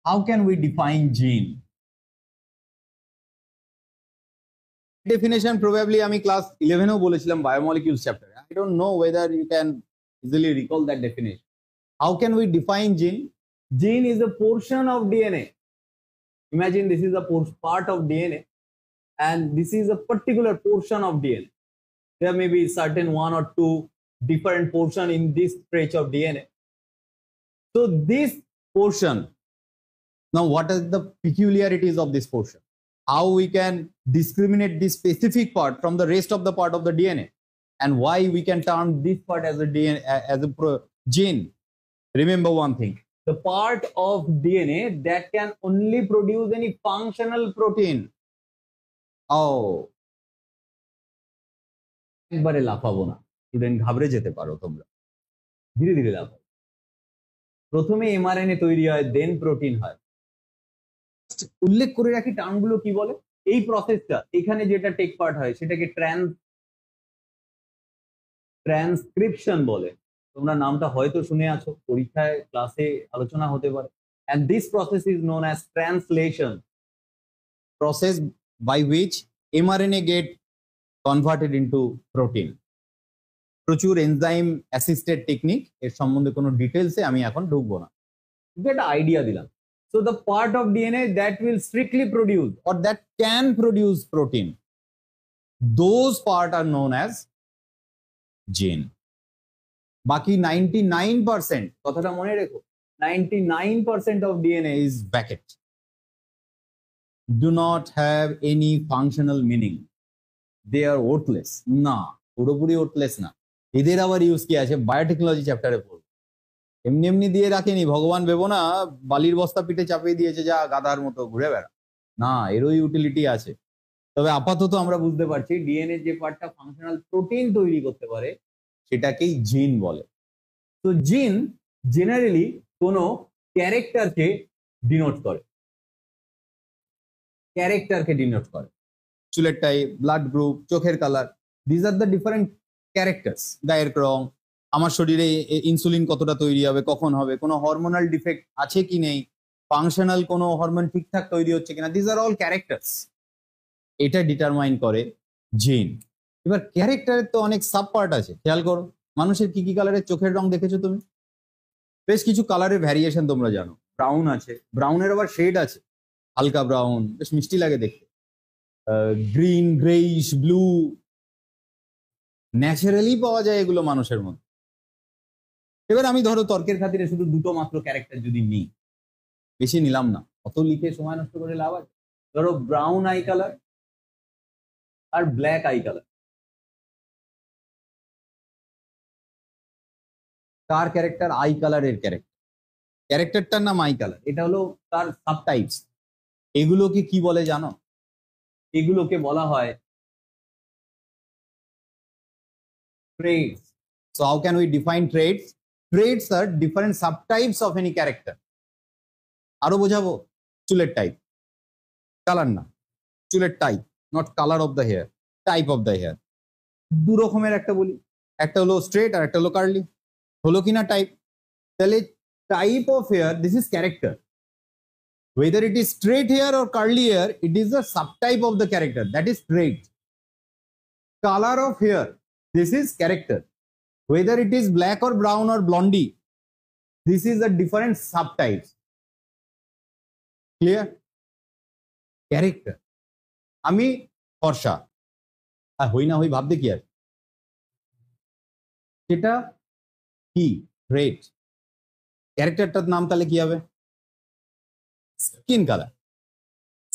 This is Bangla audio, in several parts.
How can we define gene? Definition probably আমি class 11 এও বলেছিলাম biomolecules chapter. I don't know whether you can easily recall that definition. How can we define gene? Gene is a portion of DNA. Imagine this is a part of DNA and this is a particular portion of DNA. There may be certain one or two different portion in this stretch of DNA. So this portion, now what are the peculiarities of this portion? How we can discriminate this specific part from the rest of the part of the DNA, and why we can term this part as a DNA as a gene. Remember one thing, the part of DNA that can only produce any functional protein. Oh, একবারে লাফাবো না, স্টুডেন্ট ঘাবড়ে যেতে পারো তোমরা, ধীরে ধীরে লাফাও। প্রথমে এমআরএনএ তৈরি হয়, দেন প্রোটিন হয়। উল্লেখ করে রাখি টার্মগুলো কি বলে। এই প্রসেসটা এখানে যেটা টেক পার্ট হয় সেটাকে ট্রান্সক্রিপশন বলে। তোমরা নামটা হয়তো শুনে আছো, পরীক্ষায় ক্লাসে আলোচনা হতে পারে। and this process is known as translation, process by which mRNA get converted into protein. প্রচুর এনজাইম অ্যাসিস্টেড টেকনিক, এর সম্বন্ধে কোনো ডিটেলসে আমি এখন ঢুকবো না, কিন্তু একটা আইডিয়া দিলাম। So the part of DNA that will strictly produce or that can produce protein, those parts are known as gene. বাকি 99%, কথাটা মনে রেখো, 99% of DNA is vacant, do not have any functional meaning, they are worthless. না, পুরোপুরি worthless না, এদের আবার ইউজ কি আছে বায়োটেকনোলজি চ্যাপ্টারে পড়বো। এমনি এমনি দিয়ে রাখেনি, ভগবান ভেবো না বালির বস্তা পিঠে চাপিয়ে দিয়েছে যা গাধার মতো ঘুরে বেড়া, না, এরও ইউটিলিটি আছে। তবে আপাতত আমরা বুঝতে পারছি ডিএনএ যে পার্টটা ফাংশনাল প্রোটিন তৈরি করতে পারে সেটাকেই জিন বলে। তো জিন জেনারেলি কোনো ক্যারেক্টারকে ডিনোট করে, চুলের টাইপ, ব্লাড গ্রুপ, চোখের colour, this are the different characters. গায়ের রং, আমার শরীরে ইনসুলিন কতটা তৈরি হবে, কখন হবে, কোনো হরমোনাল ডিফেক্ট আছে কি নেই, ফাংশনাল কোনো হরমোন ঠিকঠাক তৈরি হচ্ছে কিনা, দিস আর অল ক্যারেক্টার্স। এটা ডিটারমাইন করে জিন। এবার ক্যারেক্টারের তো অনেক সাব পার্ট আছে, খেয়াল করো মানুষের কি কি কালারের চোখের রং দেখেছো তুমি? বেশ কিছু কালারের ভ্যারিয়েশন তোমরা জানো, ব্রাউন আছে, ব্রাউনের আবার শেড আছে, হালকা ব্রাউন, বেশ মিষ্টি লাগে দেখতে, গ্রিন, গ্রেইশ, ব্লু, ন্যাচারালি পাওয়া যায় এগুলো মানুষের মধ্যে। এবার আমি ধরো তর্কের খাতিরে শুধু দুটো মাত্র ক্যারেক্টার যদি নিই, বেশি নিলাম না, অত লিখে সময় নষ্ট করে লাভ আছে। ধরো ব্রাউন আই কালার আর ব্ল্যাক আই কালার, কার ক্যারেক্টার? আই কালারের ক্যারেক্টারটার নাম আই কালার, এটা হলো তার সাবটাইপস। এগুলোকে কি বলে জানো? এগুলোকে বলা হয় traits. So how can we define traits? Traits are different subtypes of any character. আরো বোঝাবো, চুলের টাইপ, কালার না, চুলের type, not colour of the hair, type of the hair. দু রকমের একটা বলি, একটা হলো স্ট্রেট আর একটা হলো কার্লি, হলো কিনা টাইপ? তাহলে type of hair, this is character. Whether it is straight hair or curly hair, it is a subtype of the character, that is trait. Color of hair, this is character. Whether it is black or brown or blondie, this is a different subtypes. Clear? Character. আমি ফর্সা আর হই না হই ভাবতে কি আছে, সেটা কি ট্রেট। ক্যারেক্টারটার নাম তাহলে কি হবে?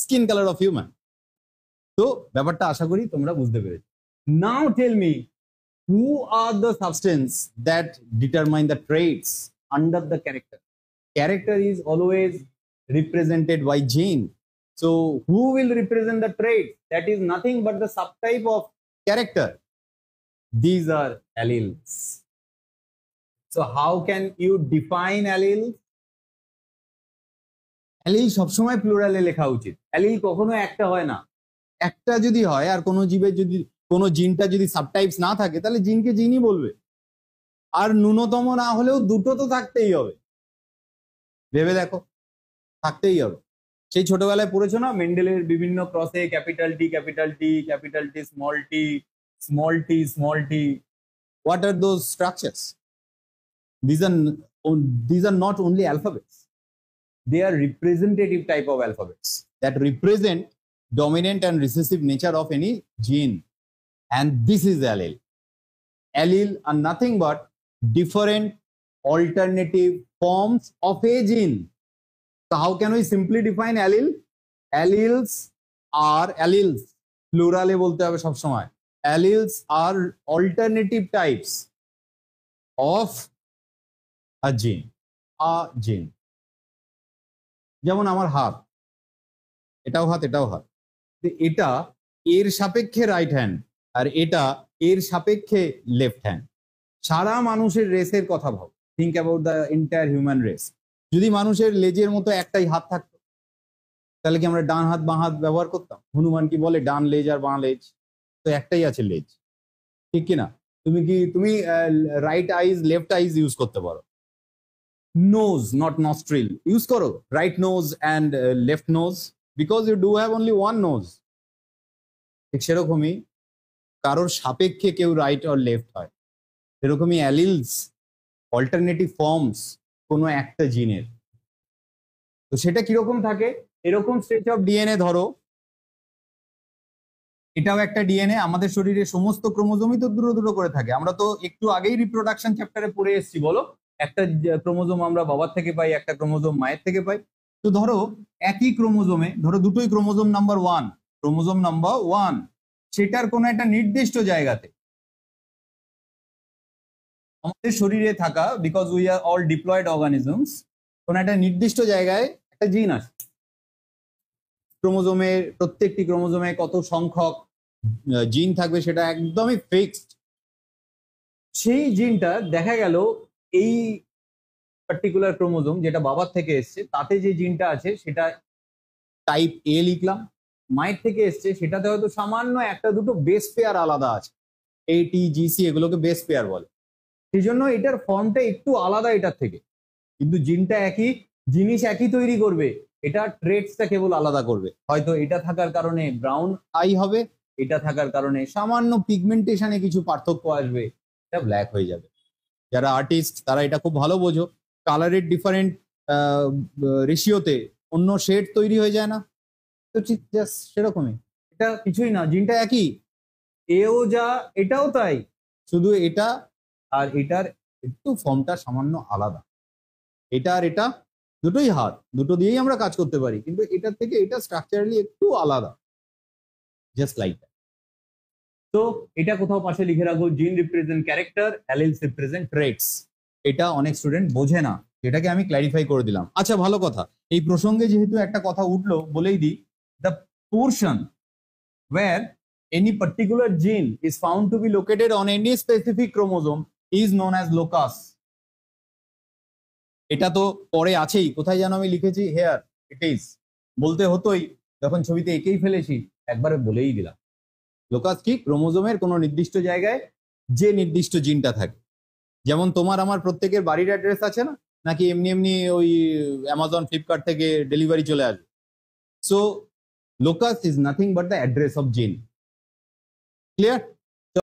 Skin colour of human. তো ব্যাপারটা আশা করি তোমরা বুঝতে পেরেছো। Now tell me, who are the substance that determine the traits under the character? Character is always represented by gene. So who will represent the trait? That is nothing but the subtype of character. These are alleles. So how can you define alleles? Allele সবসময় প্লুরালে লেখা উচিত, অ্যালিল কখনো একটা হয় না। একটা যদি হয় আর কোনো জীবের যদি কোনো জিনটা যদি সাবটাইপস না থাকে তাহলে জিনকে জিনই বলবে, আর ন্যূনতম না হলেও দুটো তো থাকতেই হবে। ভেবে দেখো, থাকতেই হবে। সেই ছোটবেলায় পড়েছো না মেন্ডেলের বিভিন্ন ক্রসে capital T capital T capital T small T small T small T. What are those structures? These are these are not only alphabets. They are representative type of alphabets that represent dominant and recessive nature of any gene. And this is allele. Allele are nothing but different alternative forms of a gene. So how can we simply define allele? Alleles are alleles. Plural e bolte hobe sob shomoy. Alleles are alternative types of a gene. A gene. যেমন আমার হাত, এটাও হাত এটাও হাত, এটা এর সাপেক্ষে রাইট হ্যান্ড আর এটা এর সাপেক্ষে লেফট হ্যান্ড। সারা মানুষের রেসের কথা ভাব, think about the entire human race. যদি মানুষের লেজের মতো একটাই হাত থাকতো তাহলে কি আমরা ডান হাত বাঁ হাত ব্যবহার করতাম? হনুমান কি বলে ডান লেজ আর বাঁ লেজ? তো একটাই আছে লেজ, ঠিক কিনা? তুমি right eyes left eyes use করতে পারো। নোজ নট নস্ট্রিল ইউজ করো, right nose and left nose, because you do have only one nose. ঠিক সেরকমই কারোর সাপেক্ষে কেউ রাইট আর লেফট হয়, সেরকমই অ্যালিলস অল্টারনেটিভ ফর্মস কোনো একটা জিনের। তো সেটা কিরকম থাকে? এরকম স্ট্রেচ অফ ডিএনএ ধরো, এটাও একটা ডিএনএ। আমাদের শরীরে সমস্ত ক্রোমোজোমই তো দুটো দুটো করে থাকে। আমরা তো একটু আগেই রিপ্রোডাকশন চ্যাপ্টারে পড়ে এসেছি, বলো একটা ক্রোমোজোম আমরা বাবার থেকে পাই, একটা ক্রোমোজোম মায়ের থেকে পাই। তো ধরো একই ক্রোমোজোমে ধরো দুটোই ক্রোমোজোম নাম্বার 1, ক্রোমোজোম নাম্বার 1, সেটার কোনো একটা নির্দিষ্ট জায়গাতে আমাদের শরীরে থাকা, because we are all diploid organisms, কোনো একটা নির্দিষ্ট জায়গায় একটা জিন আছে। ক্রোমোজোমের প্রত্যেকটি ক্রোমোজোমে কত সংখ্যক জিন থাকবে সেটা একদমই ফিক্সড। সেই জিনটা দেখা গেল এই পার্টিকুলার ক্রোমোজোম যেটা বাবার থেকে এসছে তাতে যে জিনটা আছে সেটা টাইপ এ লিখলাম, মায়ের থেকে এসছে সেটাতে হয়তো সামান্য একটা দুটো বেস পেয়ার আলাদা আছে, এ টি জি সি এগুলোকে বেস পেয়ার বলে। সেই জন্য এটার ফর্মটা একটু আলাদা এটার থেকে, কিন্তু জিনটা একই, জিনিস একই তৈরি করবে, এটা ট্রেটসটা কেবল আলাদা করবে। হয়তো এটা থাকার কারণে ব্রাউন আই হবে, এটা থাকার কারণে সামান্য পিগমেন্টেশনে কিছু পার্থক্য আসবে, এটা ব্ল্যাক হয়ে যাবে। যারা আর্টিস্ট তারা এটা খুব ভালো বোঝো, কালারের ডিফারেন্ট রেশিওতে অন্য শেড তৈরি হয়ে যায় না? তো ঠিক জাস্ট সেরকমই, এটা কিছুই না, জিনটা একই, এও যা এটাও তাই, শুধু এটা আর এটার একটু ফর্মটা সামান্য আলাদা। এটা আর এটা দুটোই হাত, দুটো দিয়েই আমরা কাজ করতে পারি, কিন্তু এটার থেকে এটা স্ট্রাকচারালি একটু আলাদা, জাস্ট লাইক দ্যাট। তো এটা কোথাও পাশে লিখে রাখো, জিন রিপ্রেজেন্ট ক্যারেক্টার, অ্যালিলস রিপ্রেজেন্ট ট্রেটস। এটা অনেক স্টুডেন্ট বোঝে না, যেটাকে আমি ক্ল্যারিফাই করে দিলাম। আচ্ছা ভালো কথা, এই প্রসঙ্গে যেহেতু একটা কথা উঠলো বলেই দিই, the portion where any particular gene is found to be located on any specific chromosome is known as locus. এটা তো পরে আছেই, কোথায় যেন আমি লিখেছি, হেয়ার ইট ইজ, বলতে হতোই, যখন ছবিতে এঁকেই ফেলেছি একবারে বলেই দিলাম। লোকাস কি? ক্রোমোজোমের কোনো নির্দিষ্ট জায়গায় যে নির্দিষ্ট জিনটা থাকে। যেমন তোমার আমার প্রত্যেকের বাড়ির অ্যাড্রেস আছে না, নাকি এমনি এমনি ওই অ্যামাজন ফ্লিপকার্ট থেকে ডেলিভারি চলে আসবে? So locus is nothing but the address of gene. Clear?